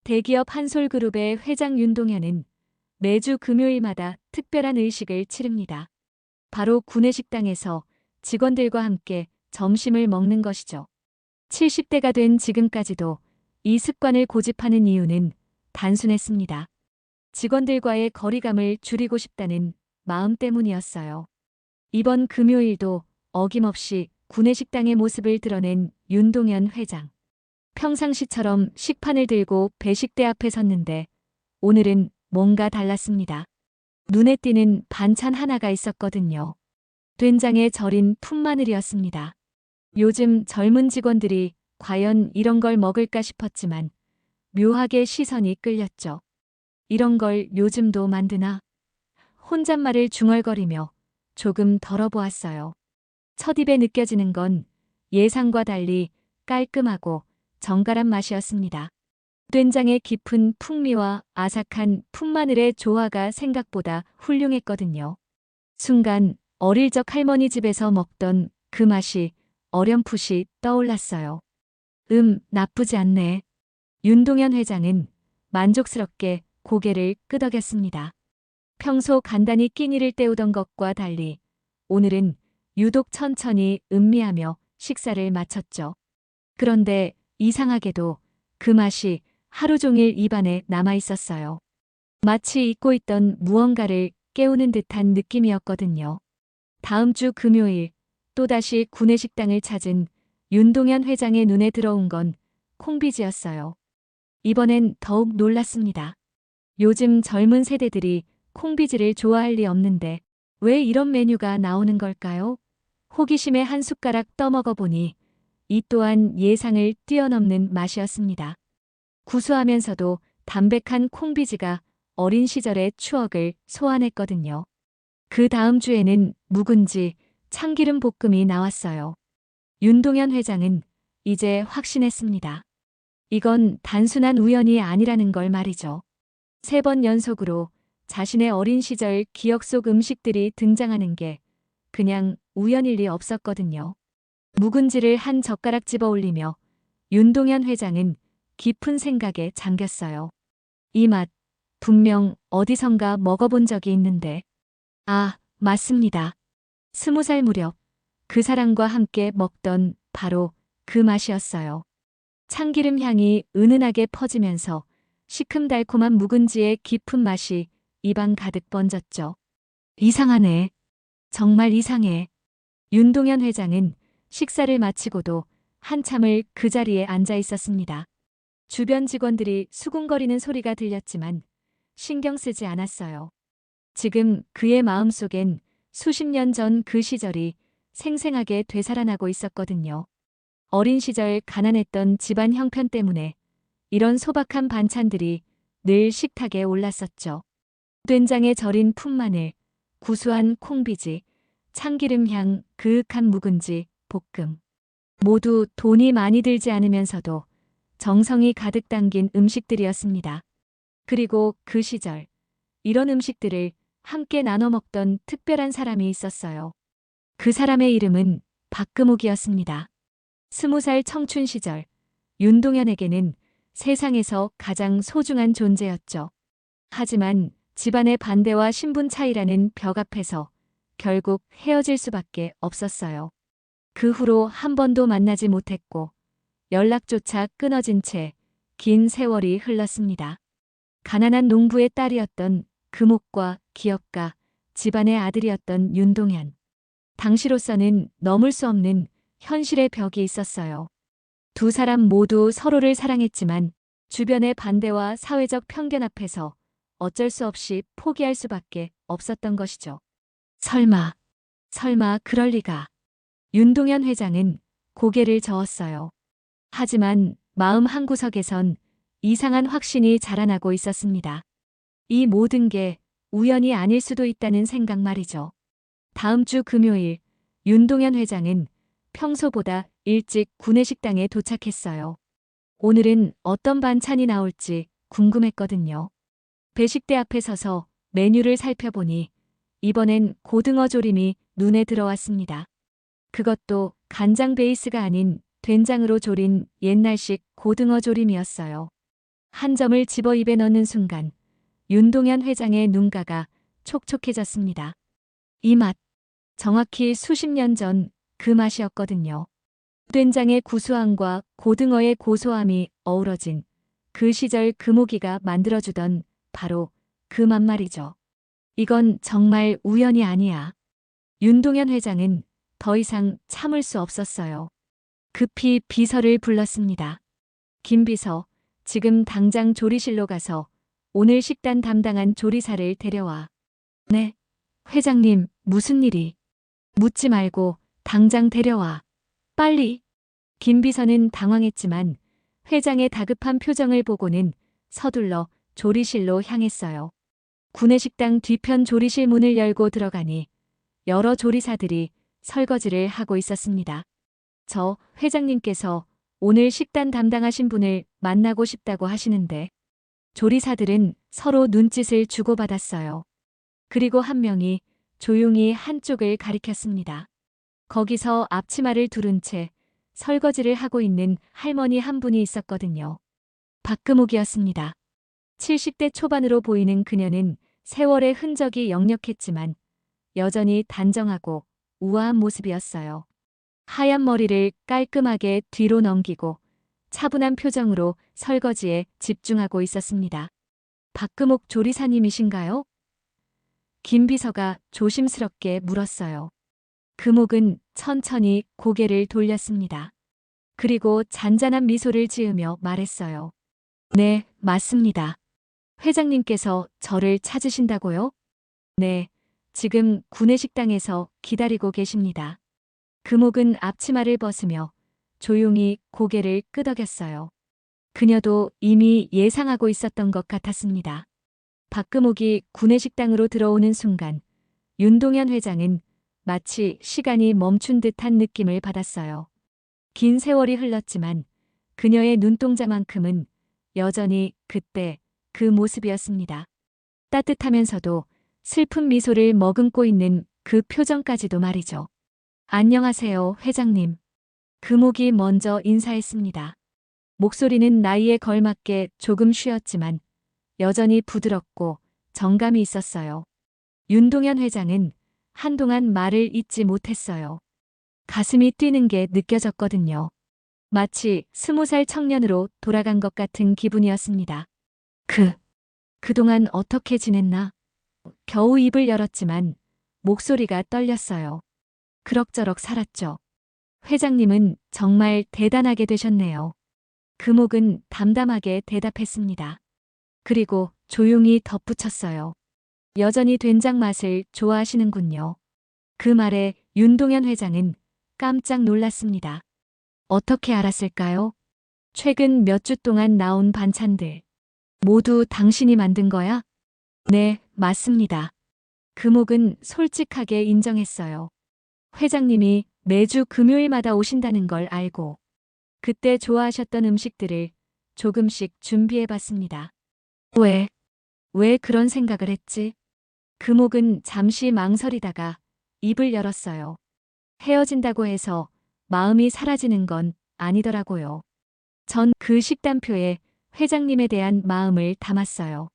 대기업 한솔그룹의 회장 윤동현은 매주 금요일마다 특별한 의식을 치릅니다. 바로 구내식당에서 직원들과 함께 점심을 먹는 것이죠. 70대가 된 지금까지도 이 습관을 고집하는 이유는 단순했습니다. 직원들과의 거리감을 줄이고 싶다는 마음 때문이었어요. 이번 금요일도 어김없이 구내식당의 모습을 드러낸 윤동현 회장. 평상시처럼 식판을 들고 배식대 앞에 섰는데 오늘은 뭔가 달랐습니다. 눈에 띄는 반찬 하나가 있었거든요. 된장에 절인 풋마늘이었습니다. 요즘 젊은 직원들이 과연 이런 걸 먹을까 싶었지만 묘하게 시선이 끌렸죠. 이런 걸 요즘도 만드나? 혼잣말을 중얼거리며 조금 덜어보았어요. 첫입에 느껴지는 건 예상과 달리 깔끔하고 정갈한 맛이었습니다. 된장의 깊은 풍미와 아삭한 풋마늘의 조화가 생각보다 훌륭했거든요. 순간 어릴 적 할머니 집에서 먹던 그 맛이 어렴풋이 떠올랐어요. 나쁘지 않네. 윤동현 회장은 만족스럽게 고개를 끄덕였습니다. 평소 간단히 끼니를 때우던 것과 달리 오늘은 유독 천천히 음미하며 식사를 마쳤죠. 그런데 이상하게도 그 맛이 하루 종일 입안에 남아 있었어요. 마치 잊고 있던 무언가를 깨우는 듯한 느낌이었거든요. 다음 주 금요일 또다시 구내식당을 찾은 윤동현 회장의 눈에 들어온 건 콩비지였어요. 이번엔 더욱 놀랐습니다. 요즘 젊은 세대들이 콩비지를 좋아할 리 없는데 왜 이런 메뉴가 나오는 걸까요? 호기심에 한 숟가락 떠먹어 보니 이 또한 예상을 뛰어넘는 맛이었습니다. 구수하면서도 담백한 콩비지가 어린 시절의 추억을 소환했거든요. 그 다음 주에는 묵은지, 참기름 볶음이 나왔어요. 윤동현 회장은 이제 확신했습니다. 이건 단순한 우연이 아니라는 걸 말이죠. 3번 연속으로 자신의 어린 시절 기억 속 음식들이 등장하는 게 그냥 우연일 리 없었거든요. 묵은지를 한 젓가락 집어 올리며 윤동현 회장은 깊은 생각에 잠겼어요. 이 맛, 분명 어디선가 먹어본 적이 있는데. 아, 맞습니다. 20살 무렵 그 사람과 함께 먹던 바로 그 맛이었어요. 참기름 향이 은은하게 퍼지면서 시큼달콤한 묵은지의 깊은 맛이 입안 가득 번졌죠. 이상하네. 정말 이상해. 윤동현 회장은 식사를 마치고도 한참을 그 자리에 앉아 있었습니다. 주변 직원들이 수군거리는 소리가 들렸지만 신경 쓰지 않았어요. 지금 그의 마음속엔 수십 년 전 그 시절이 생생하게 되살아나고 있었거든요. 어린 시절 가난했던 집안 형편 때문에 이런 소박한 반찬들이 늘 식탁에 올랐었죠. 된장에 절인 풋마늘, 구수한 콩비지, 참기름 향, 그윽한 묵은지, 볶음. 모두 돈이 많이 들지 않으면서도 정성이 가득 담긴 음식들이었습니다. 그리고 그 시절, 이런 음식들을 함께 나눠 먹던 특별한 사람이 있었어요. 그 사람의 이름은 박금옥이었습니다. 20살 청춘 시절, 윤동현에게는 세상에서 가장 소중한 존재였죠. 하지만 집안의 반대와 신분 차이라는 벽 앞에서 결국 헤어질 수밖에 없었어요. 그 후로 한 번도 만나지 못했고 연락조차 끊어진 채 긴 세월이 흘렀습니다. 가난한 농부의 딸이었던 금옥과 기업가, 집안의 아들이었던 윤동현. 당시로서는 넘을 수 없는 현실의 벽이 있었어요. 두 사람 모두 서로를 사랑했지만 주변의 반대와 사회적 편견 앞에서 어쩔 수 없이 포기할 수밖에 없었던 것이죠. 설마 그럴 리가. 윤동현 회장은 고개를 저었어요. 하지만 마음 한구석에선 이상한 확신이 자라나고 있었습니다. 이 모든 게 우연이 아닐 수도 있다는 생각 말이죠. 다음 주 금요일, 윤동현 회장은 평소보다 일찍 구내식당에 도착했어요. 오늘은 어떤 반찬이 나올지 궁금했거든요. 배식대 앞에 서서 메뉴를 살펴보니 이번엔 고등어 조림이 눈에 들어왔습니다. 그것도 간장 베이스가 아닌 된장으로 조린 옛날식 고등어 조림이었어요. 한 점을 집어 입에 넣는 순간 윤동현 회장의 눈가가 촉촉해졌습니다. 이 맛, 정확히 수십 년 전 그 맛이었거든요. 된장의 구수함과 고등어의 고소함이 어우러진 그 시절 금오기가 만들어주던 바로 그 맛 말이죠. 이건 정말 우연이 아니야. 윤동현 회장은 더 이상 참을 수 없었어요. 급히 비서를 불렀습니다. 김 비서, 지금 당장 조리실로 가서 오늘 식단 담당한 조리사를 데려와. 네. 회장님, 무슨 일이? 묻지 말고 당장 데려와. 빨리. 김 비서는 당황했지만 회장의 다급한 표정을 보고는 서둘러 조리실로 향했어요. 구내식당 뒤편 조리실 문을 열고 들어가니 여러 조리사들이 설거지를 하고 있었습니다. 저 회장님께서 오늘 식단 담당하신 분을 만나고 싶다고 하시는데 조리사들은 서로 눈짓을 주고받았어요. 그리고 한 명이 조용히 한쪽을 가리켰습니다. 거기서 앞치마를 두른 채 설거지를 하고 있는 할머니 한 분이 있었거든요. 박금옥이었습니다. 70대 초반으로 보이는 그녀는 세월의 흔적이 역력했지만 여전히 단정하고 우아한 모습이었어요. 하얀 머리를 깔끔하게 뒤로 넘기고 차분한 표정으로 설거지에 집중하고 있었습니다. 박금옥 조리사님이신가요? 김 비서가 조심스럽게 물었어요. 금옥은 천천히 고개를 돌렸습니다. 그리고 잔잔한 미소를 지으며 말했어요. 네, 맞습니다. 회장님께서 저를 찾으신다고요? 네, 지금 구내식당에서 기다리고 계십니다. 금옥은 앞치마를 벗으며 조용히 고개를 끄덕였어요. 그녀도 이미 예상하고 있었던 것 같았습니다. 박금옥이 구내식당으로 들어오는 순간 윤동현 회장은 마치 시간이 멈춘 듯한 느낌을 받았어요. 긴 세월이 흘렀지만 그녀의 눈동자만큼은 여전히 그때 그 모습이었습니다. 따뜻하면서도 슬픈 미소를 머금고 있는 그 표정까지도 말이죠. 안녕하세요, 회장님. 금옥이 먼저 인사했습니다. 목소리는 나이에 걸맞게 조금 쉬었지만 여전히 부드럽고 정감이 있었어요. 윤동현 회장은 한동안 말을 잇지 못했어요. 가슴이 뛰는 게 느껴졌거든요. 마치 20살 청년으로 돌아간 것 같은 기분이었습니다. 그동안 어떻게 지냈나? 겨우 입을 열었지만 목소리가 떨렸어요. 그럭저럭 살았죠. 회장님은 정말 대단하게 되셨네요. 금옥은 담담하게 대답했습니다. 그리고 조용히 덧붙였어요. 여전히 된장 맛을 좋아하시는군요. 그 말에 윤동현 회장은 깜짝 놀랐습니다. 어떻게 알았을까요? 최근 몇 주 동안 나온 반찬들. 모두 당신이 만든 거야? 네, 맞습니다. 금옥은 솔직하게 인정했어요. 회장님이 매주 금요일마다 오신다는 걸 알고 그때 좋아하셨던 음식들을 조금씩 준비해봤습니다. 왜 그런 생각을 했지? 금옥은 잠시 망설이다가 입을 열었어요. 헤어진다고 해서 마음이 사라지는 건 아니더라고요. 전 그 식단표에 회장님에 대한 마음을 담았어요.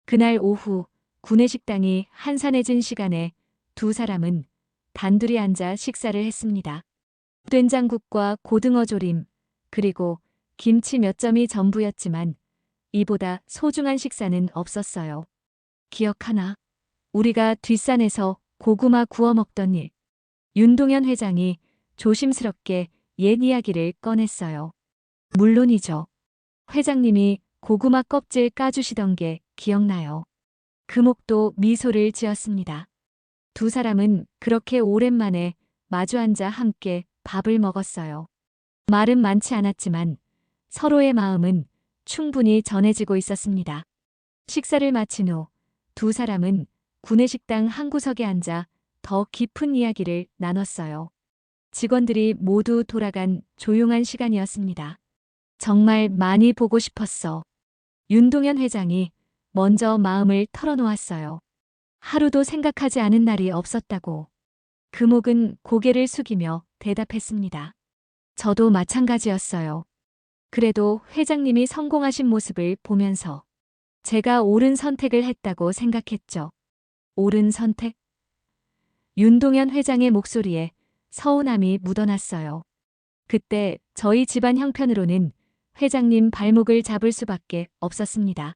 그날 오후 구내식당이 한산해진 시간에 두 사람은 단둘이 앉아 식사를 했습니다. 된장국과 고등어 조림, 그리고 김치 몇 점이 전부였지만 이보다 소중한 식사는 없었어요. 기억하나? 우리가 뒷산에서 고구마 구워 먹던 일. 윤동현 회장이 조심스럽게 옛 이야기를 꺼냈어요. 물론이죠. 회장님이 고구마 껍질 까주시던 게 기억나요. 금옥도 미소를 지었습니다. 두 사람은 그렇게 오랜만에 마주 앉아 함께 밥을 먹었어요. 말은 많지 않았지만 서로의 마음은 충분히 전해지고 있었습니다. 식사를 마친 후 두 사람은 구내식당 한 구석에 앉아 더 깊은 이야기를 나눴어요. 직원들이 모두 돌아간 조용한 시간이었습니다. 정말 많이 보고 싶었어. 윤동현 회장이 먼저 마음을 털어놓았어요. 하루도 생각하지 않은 날이 없었다고. 금옥은 고개를 숙이며 대답했습니다. 저도 마찬가지였어요. 그래도 회장님이 성공하신 모습을 보면서 제가 옳은 선택을 했다고 생각했죠. 옳은 선택? 윤동현 회장의 목소리에 서운함이 묻어났어요. 그때 저희 집안 형편으로는 회장님 발목을 잡을 수밖에 없었습니다.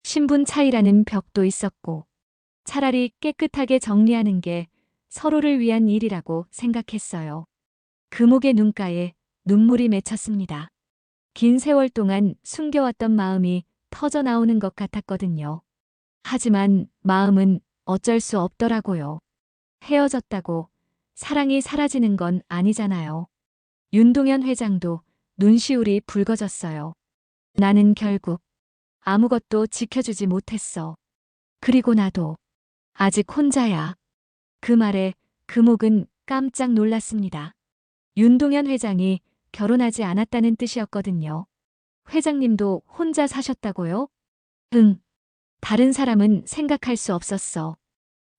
신분 차이라는 벽도 있었고, 차라리 깨끗하게 정리하는 게 서로를 위한 일이라고 생각했어요. 금옥의 눈가에 눈물이 맺혔습니다. 긴 세월 동안 숨겨왔던 마음이 터져 나오는 것 같았거든요. 하지만 마음은 어쩔 수 없더라고요. 헤어졌다고 사랑이 사라지는 건 아니잖아요. 윤동현 회장도 눈시울이 붉어졌어요. 나는 결국 아무것도 지켜주지 못했어. 그리고 나도 아직 혼자야. 그 말에 금옥은 깜짝 놀랐습니다. 윤동현 회장이 결혼하지 않았다는 뜻이었거든요. 회장님도 혼자 사셨다고요? 응. 다른 사람은 생각할 수 없었어.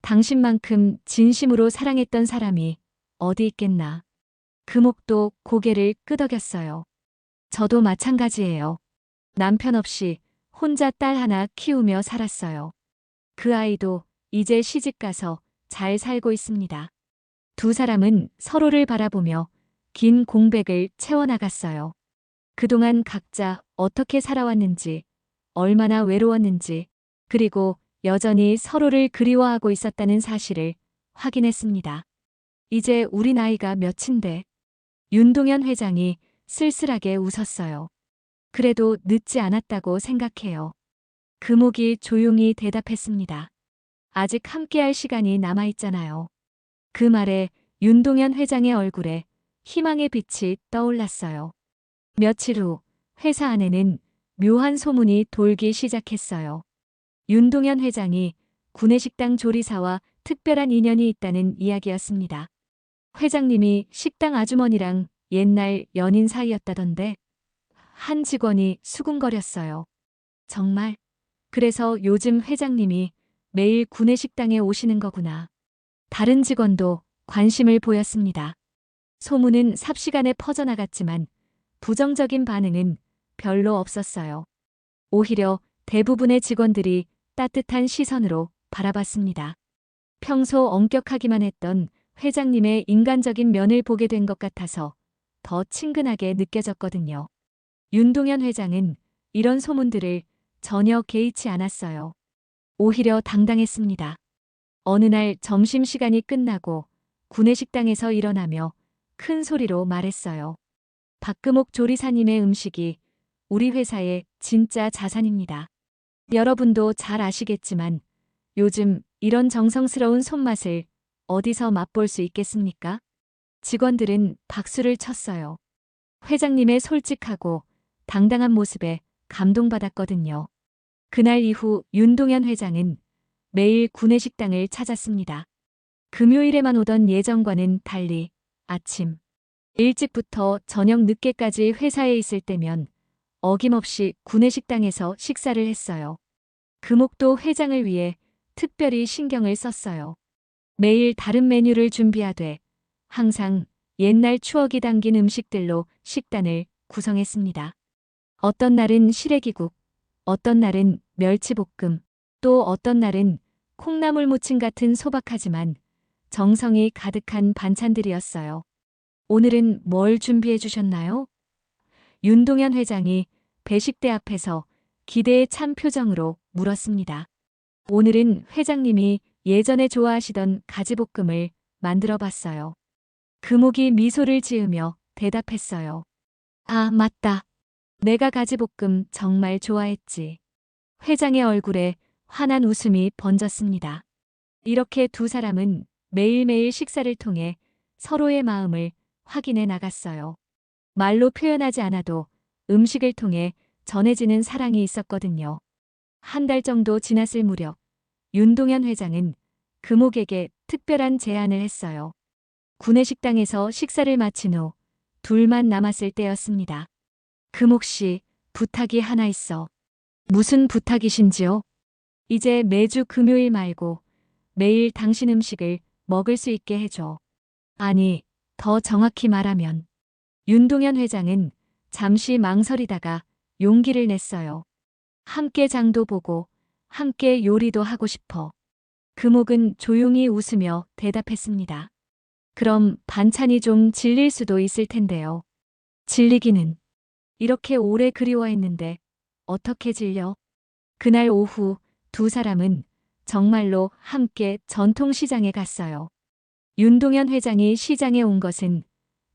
당신만큼 진심으로 사랑했던 사람이 어디 있겠나. 금옥도 고개를 끄덕였어요. 저도 마찬가지예요. 남편 없이 혼자 딸 하나 키우며 살았어요. 그 아이도 이제 시집가서 잘 살고 있습니다. 두 사람은 서로를 바라보며 긴 공백을 채워나갔어요. 그동안 각자 어떻게 살아왔는지, 얼마나 외로웠는지, 그리고 여전히 서로를 그리워하고 있었다는 사실을 확인했습니다. 이제 우리 나이가 몇인데? 윤동현 회장이 쓸쓸하게 웃었어요. 그래도 늦지 않았다고 생각해요. 금옥이 조용히 대답했습니다. 아직 함께할 시간이 남아있잖아요. 그 말에 윤동현 회장의 얼굴에 희망의 빛이 떠올랐어요. 며칠 후 회사 안에는 묘한 소문이 돌기 시작했어요. 윤동현 회장이 구내식당 조리사와 특별한 인연이 있다는 이야기였습니다. 회장님이 식당 아주머니랑 옛날 연인 사이였다던데 한 직원이 수군거렸어요. 정말? 그래서 요즘 회장님이 매일 구내식당에 오시는 거구나. 다른 직원도 관심을 보였습니다. 소문은 삽시간에 퍼져나갔지만 부정적인 반응은 별로 없었어요. 오히려 대부분의 직원들이 따뜻한 시선으로 바라봤습니다. 평소 엄격하기만 했던 회장님의 인간적인 면을 보게 된 것 같아서 더 친근하게 느껴졌거든요. 윤동현 회장은 이런 소문들을 전혀 개의치 않았어요. 오히려 당당했습니다. 어느 날 점심시간이 끝나고 구내식당에서 일어나며 큰 소리로 말했어요. 박금옥 조리사님의 음식이 우리 회사의 진짜 자산입니다. 여러분도 잘 아시겠지만 요즘 이런 정성스러운 손맛을 어디서 맛볼 수 있겠습니까? 직원들은 박수를 쳤어요. 회장님의 솔직하고 당당한 모습에 감동받았거든요. 그날 이후 윤동현 회장은 매일 구내식당을 찾았습니다. 금요일에만 오던 예전과는 달리 아침 일찍부터 저녁 늦게까지 회사에 있을 때면 어김없이 구내식당에서 식사를 했어요. 금옥도 회장을 위해 특별히 신경을 썼어요. 매일 다른 메뉴를 준비하되 항상 옛날 추억이 담긴 음식들로 식단을 구성했습니다. 어떤 날은 시래기국, 어떤 날은 멸치볶음, 또 어떤 날은 콩나물 무침 같은 소박하지만 정성이 가득한 반찬들이었어요. 오늘은 뭘 준비해 주셨나요? 윤동현 회장이 배식대 앞에서 기대에 찬 표정으로 물었습니다. 오늘은 회장님이 예전에 좋아하시던 가지볶음을 만들어 봤어요. 금옥이 미소를 지으며 대답했어요. 아, 맞다. 내가 가지볶음 정말 좋아했지. 회장의 얼굴에 환한 웃음이 번졌습니다. 이렇게 두 사람은 매일매일 식사를 통해 서로의 마음을 확인해 나갔어요. 말로 표현하지 않아도 음식을 통해 전해지는 사랑이 있었거든요. 한 달 정도 지났을 무렵 윤동현 회장은 금옥에게 특별한 제안을 했어요. 구내식당에서 식사를 마친 후 둘만 남았을 때였습니다. 금옥 씨, 부탁이 하나 있어. 무슨 부탁이신지요? 이제 매주 금요일 말고 매일 당신 음식을 먹을 수 있게 해줘. 아니, 더 정확히 말하면 윤동현 회장은 잠시 망설이다가 용기를 냈어요. 함께 장도 보고 함께 요리도 하고 싶어. 금옥은 조용히 웃으며 대답했습니다. 그럼 반찬이 좀 질릴 수도 있을 텐데요. 질리기는. 이렇게 오래 그리워했는데 어떻게 질려? 그날 오후 두 사람은 정말로 함께 전통시장에 갔어요. 윤동현 회장이 시장에 온 것은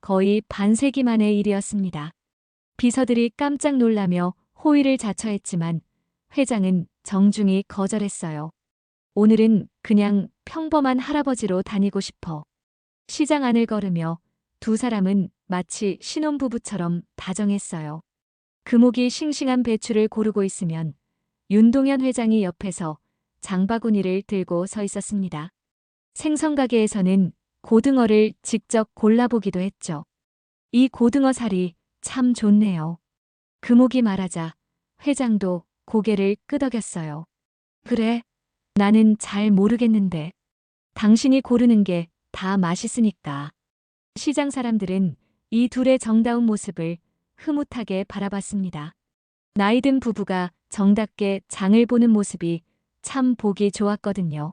거의 반세기 만의 일이었습니다. 비서들이 깜짝 놀라며 호의를 자처했지만 회장은 정중히 거절했어요. 오늘은 그냥 평범한 할아버지로 다니고 싶어. 시장 안을 걸으며 두 사람은 마치 신혼부부처럼 다정했어요. 금옥이 싱싱한 배추를 고르고 있으면 윤동현 회장이 옆에서 장바구니를 들고 서 있었습니다. 생선가게에서는 고등어를 직접 골라보기도 했죠. 이 고등어 살이 참 좋네요. 금옥이 말하자 회장도 고개를 끄덕였어요. 그래, 나는 잘 모르겠는데. 당신이 고르는 게 다 맛있으니까. 시장 사람들은 이 둘의 정다운 모습을 흐뭇하게 바라봤습니다. 나이든 부부가 정답게 장을 보는 모습이 참 보기 좋았거든요.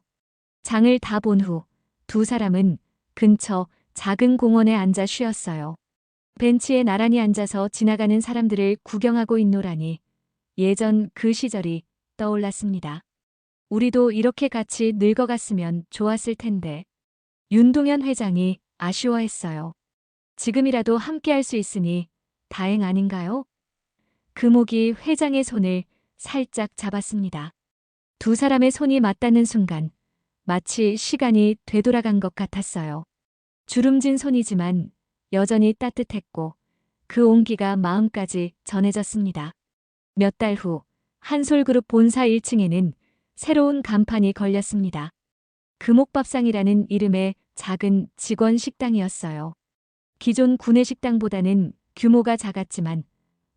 장을 다 본 후 두 사람은 근처 작은 공원에 앉아 쉬었어요. 벤치에 나란히 앉아서 지나가는 사람들을 구경하고 있노라니 예전 그 시절이 떠올랐습니다. 우리도 이렇게 같이 늙어갔으면 좋았을 텐데. 윤동현 회장이 아쉬워했어요. 지금이라도 함께할 수 있으니 다행 아닌가요? 금옥이 회장의 손을 살짝 잡았습니다. 두 사람의 손이 맞닿는 순간 마치 시간이 되돌아간 것 같았어요. 주름진 손이지만 여전히 따뜻했고 그 온기가 마음까지 전해졌습니다. 몇 달 후 한솔그룹 본사 1층에는 새로운 간판이 걸렸습니다. 금옥밥상이라는 이름의 작은 직원 식당이었어요. 기존 구내식당보다는 규모가 작았지만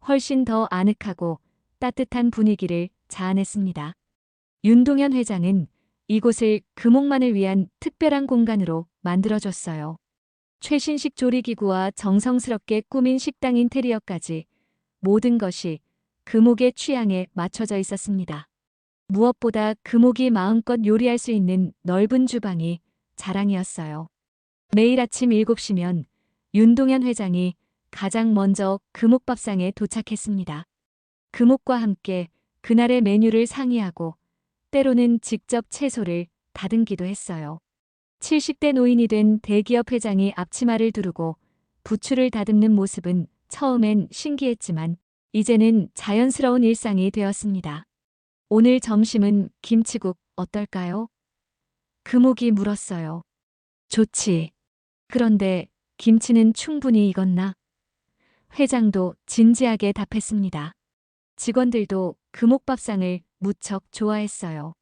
훨씬 더 아늑하고 따뜻한 분위기를 자아냈습니다. 윤동현 회장은 이곳을 금옥만을 위한 특별한 공간으로 만들어줬어요. 최신식 조리기구와 정성스럽게 꾸민 식당 인테리어까지 모든 것이 금옥의 취향에 맞춰져 있었습니다. 무엇보다 금옥이 마음껏 요리할 수 있는 넓은 주방이 자랑이었어요. 매일 아침 7시면 윤동현 회장이 가장 먼저 금옥밥상에 도착했습니다. 금옥과 함께 그날의 메뉴를 상의하고 때로는 직접 채소를 다듬기도 했어요. 70대 노인이 된 대기업 회장이 앞치마를 두르고 부추를 다듬는 모습은 처음엔 신기했지만 이제는 자연스러운 일상이 되었습니다. 오늘 점심은 김치국 어떨까요? 금옥이 물었어요. 좋지. 그런데 김치는 충분히 익었나? 회장도 진지하게 답했습니다. 직원들도 금옥밥상을 무척 좋아했어요.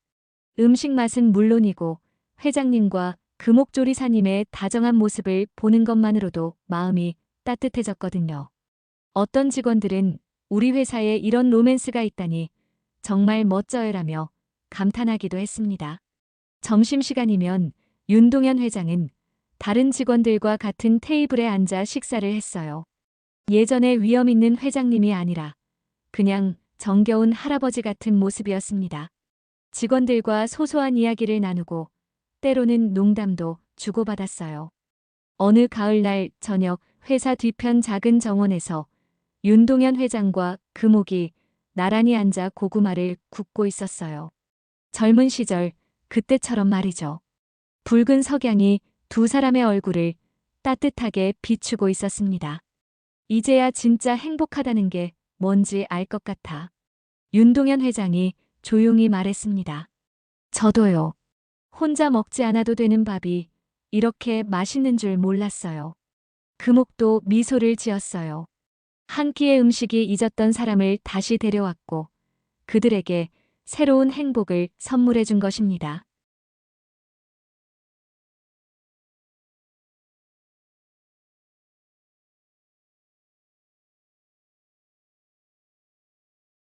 음식 맛은 물론이고 회장님과 금옥조리사님의 다정한 모습을 보는 것만으로도 마음이 따뜻해졌거든요. 어떤 직원들은 우리 회사에 이런 로맨스가 있다니 정말 멋져요라며 감탄하기도 했습니다. 점심시간이면 윤동현 회장은 다른 직원들과 같은 테이블에 앉아 식사를 했어요. 예전에 위험 있는 회장님이 아니라 그냥 정겨운 할아버지 같은 모습이었습니다. 직원들과 소소한 이야기를 나누고 때로는 농담도 주고받았어요. 어느 가을날 저녁 회사 뒤편 작은 정원에서 윤동현 회장과 금옥이 나란히 앉아 고구마를 굽고 있었어요. 젊은 시절 그때처럼 말이죠. 붉은 석양이 두 사람의 얼굴을 따뜻하게 비추고 있었습니다. 이제야 진짜 행복하다는 게 뭔지 알 것 같아. 윤동현 회장이 조용히 말했습니다. 저도요. 혼자 먹지 않아도 되는 밥이 이렇게 맛있는 줄 몰랐어요. 금옥도 미소를 지었어요. 한 끼의 음식이 잊었던 사람을 다시 데려왔고 그들에게 새로운 행복을 선물해 준 것입니다.